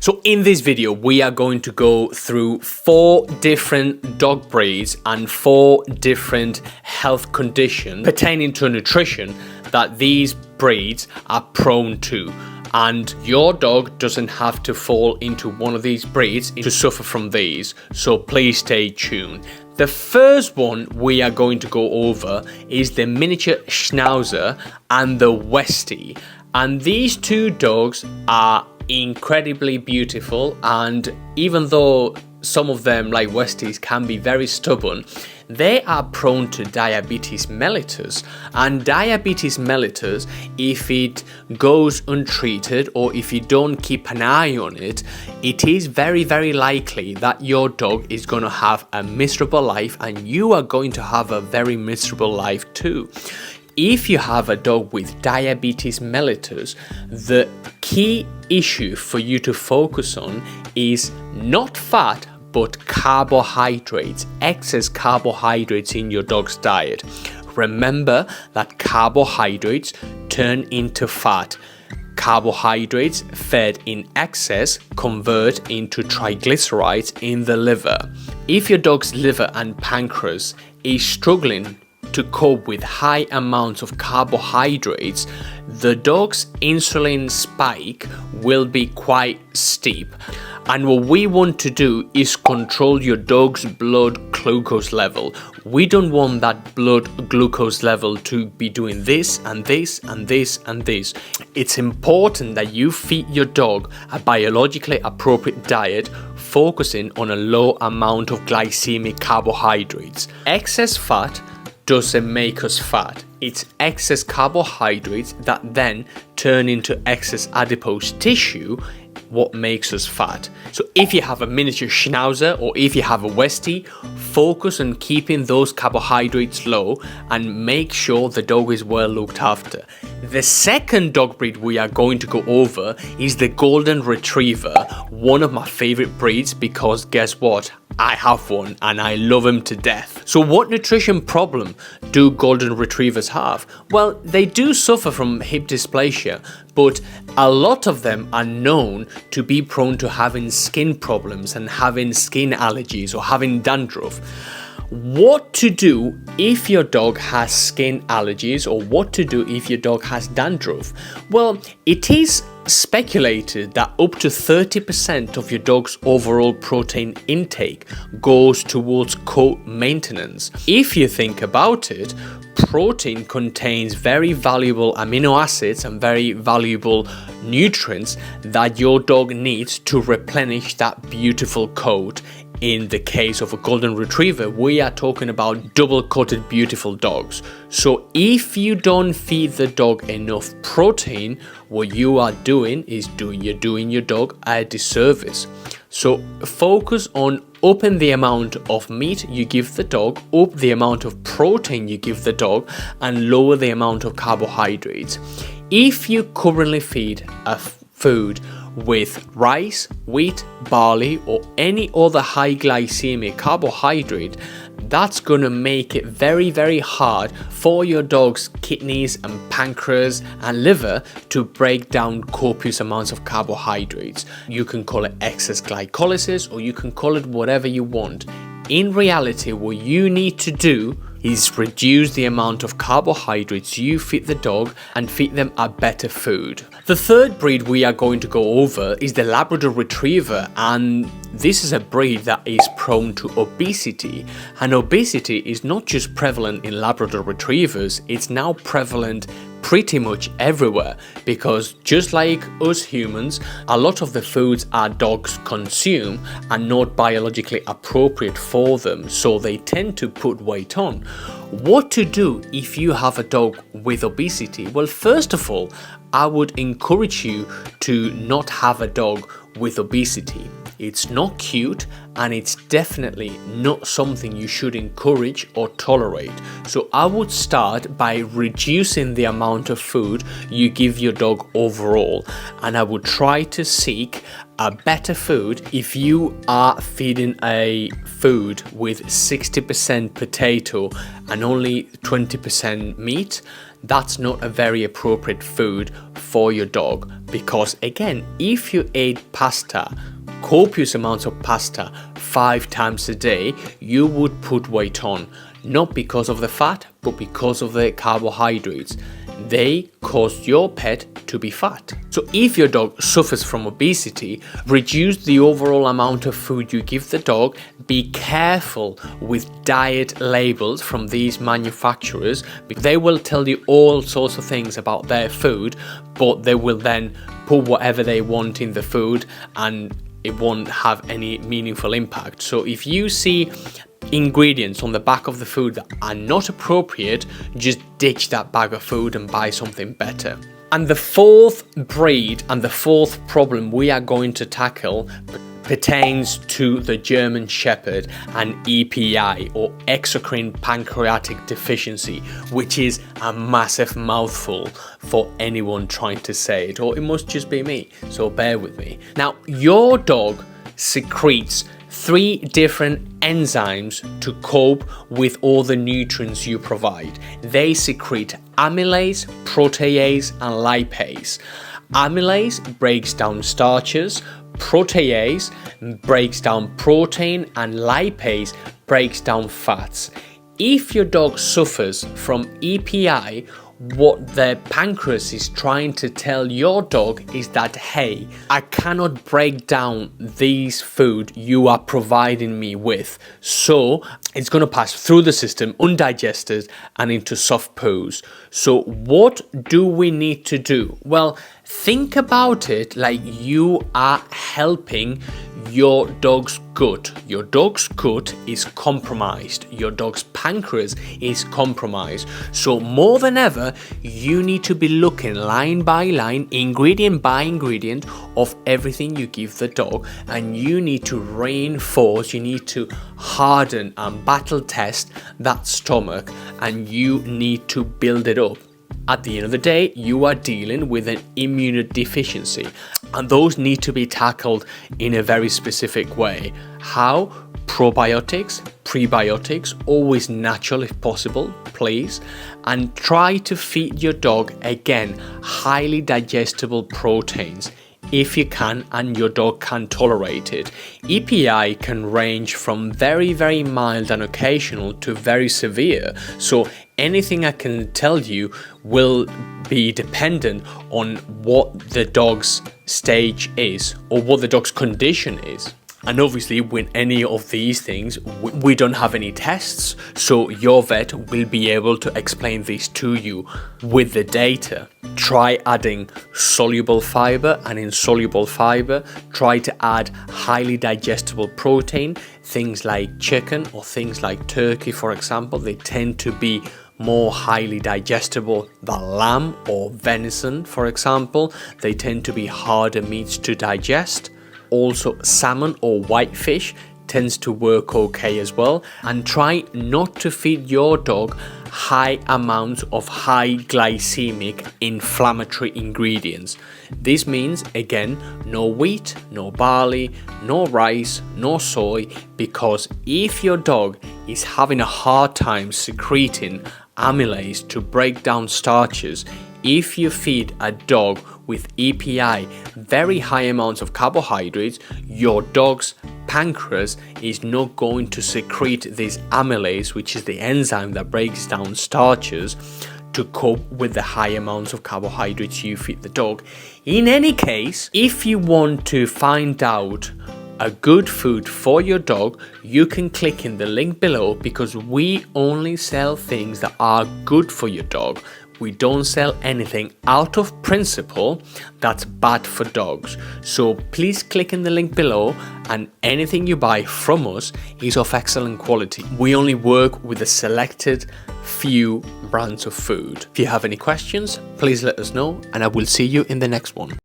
So in this video, we are going to go through 4 different dog breeds and 4 different health conditions pertaining to nutrition that these breeds are prone to. And your dog doesn't have to fall into one of these breeds to suffer from these, so please stay tuned. The first one we are going to go over is the miniature Schnauzer and the Westie. And these 2 dogs are incredibly beautiful, and even though some of them, like Westies, can be very stubborn, they are prone to diabetes mellitus. And diabetes mellitus, if it goes untreated or if you don't keep an eye on it, it is very, very likely that your dog is going to have a miserable life, and you are going to have a very miserable life too. If you have a dog with diabetes mellitus, the key issue for you to focus on is not fat, but carbohydrates, excess carbohydrates in your dog's diet. Remember that carbohydrates turn into fat. Carbohydrates fed in excess convert into triglycerides in the liver. If your dog's liver and pancreas is struggling to cope with high amounts of carbohydrates, the dog's insulin spike will be quite steep. And what we want to do is control your dog's blood glucose level. We don't want that blood glucose level to be doing this and this and this and this. It's important that you feed your dog a biologically appropriate diet, focusing on a low amount of glycemic carbohydrates. Excess fat doesn't make us fat. It's excess carbohydrates that then turn into excess adipose tissue what makes us fat. So if you have a miniature Schnauzer or if you have a Westie, focus on keeping those carbohydrates low and make sure the dog is well looked after. The second dog breed we are going to go over is the Golden Retriever, one of my favorite breeds, because guess what? I have one and I love him to death. So what nutrition problem do Golden Retrievers have? Well, they do suffer from hip dysplasia, but a lot of them are known to be prone to having skin problems and having skin allergies or having dandruff. What to do if your dog has skin allergies, or what to do if your dog has dandruff? Well, it is speculated that up to 30% of your dog's overall protein intake goes towards coat maintenance. If you think about it, protein contains very valuable amino acids and very valuable nutrients that your dog needs to replenish that beautiful coat. In the case of a Golden Retriever, we are talking about double-coated beautiful dogs. So if you don't feed the dog enough protein, what you are doing is you're doing your dog a disservice. So focus on upping the amount of meat you give the dog, up the amount of protein you give the dog, and lower the amount of carbohydrates. If you currently feed a food with rice, wheat, barley, or any other high glycemic carbohydrate, that's gonna make it very, very hard for your dog's kidneys and pancreas and liver to break down copious amounts of carbohydrates. You can call it excess glycolysis, or you can call it whatever you want. In reality, what you need to do is reduce the amount of carbohydrates you feed the dog and feed them a better food. The third breed we are going to go over is the Labrador Retriever, and this is a breed that is prone to obesity. And obesity is not just prevalent in Labrador Retrievers, it's now prevalent pretty much everywhere, because just like us humans, a lot of the foods our dogs consume are not biologically appropriate for them, so they tend to put weight on. What to do if you have a dog with obesity? Well, first of all, I would encourage you to not have a dog with obesity. It's not cute, and it's definitely not something you should encourage or tolerate. So I would start by reducing the amount of food you give your dog overall, and I would try to seek a better food. If you are feeding a food with 60% potato and only 20% meat, that's not a very appropriate food for your dog, because again, if you ate pasta, copious amounts of pasta 5 times a day, you would put weight on, not because of the fat, but because of the carbohydrates. They cause your pet to be fat. So if your dog suffers from obesity, reduce the overall amount of food you give the dog. Be careful with diet labels from these manufacturers, because they will tell you all sorts of things about their food, but they will then put whatever they want in the food and it won't have any meaningful impact. So if you see ingredients on the back of the food that are not appropriate, just ditch that bag of food and buy something better. And the fourth breed and the fourth problem we are going to tackle pertains to the German Shepherd and EPI, or exocrine pancreatic deficiency, which is a massive mouthful for anyone trying to say it, or it must just be me, so bear with me. Now, your dog secretes 3 different enzymes to cope with all the nutrients you provide. They secrete amylase, protease, and lipase. Amylase breaks down starches, protease breaks down protein, and lipase breaks down fats. If your dog suffers from EPI, what the pancreas is trying to tell your dog is that, hey, I cannot break down these food you are providing me with, so it's going to pass through the system undigested and into soft poos. So what do we need to do? Well, think about it like you are helping your dog's gut. Your dog's gut is compromised. Your dog's pancreas is compromised. So more than ever, you need to be looking line by line, ingredient by ingredient of everything you give the dog, and you need to reinforce, you need to harden and battle test that stomach, and you need to build it up. At the end of the day, you are dealing with an immunodeficiency, and those need to be tackled in a very specific way. How? Probiotics, prebiotics, always natural if possible, please, and try to feed your dog, again, highly digestible proteins if you can and your dog can tolerate it. EPI can range from very, very mild and occasional to very severe, so anything I can tell you will be dependent on what the dog's stage is or what the dog's condition is. And obviously with any of these things, we don't have any tests, so your vet will be able to explain these to you with the data. Try adding soluble fiber, and insoluble fiber, try to add highly digestible protein. Things like chicken or things like turkey, for example, they tend to be more highly digestible than lamb or venison, for example. They tend to be harder meats to digest. Also, salmon or whitefish tends to work okay as well. And try not to feed your dog high amounts of high glycemic inflammatory ingredients. This means, again, no wheat, no barley, no rice, no soy, because if your dog is having a hard time secreting amylase to break down starches, if you feed a dog with EPI, very high amounts of carbohydrates, your dog's pancreas is not going to secrete this amylase, which is the enzyme that breaks down starches, to cope with the high amounts of carbohydrates you feed the dog. In any case, if you want to find out a good food for your dog, you can click in the link below, because we only sell things that are good for your dog. We don't sell anything out of principle that's bad for dogs. So please click in the link below, and anything you buy from us is of excellent quality. We only work with a selected few brands of food. If you have any questions, please let us know, and I will see you in the next one.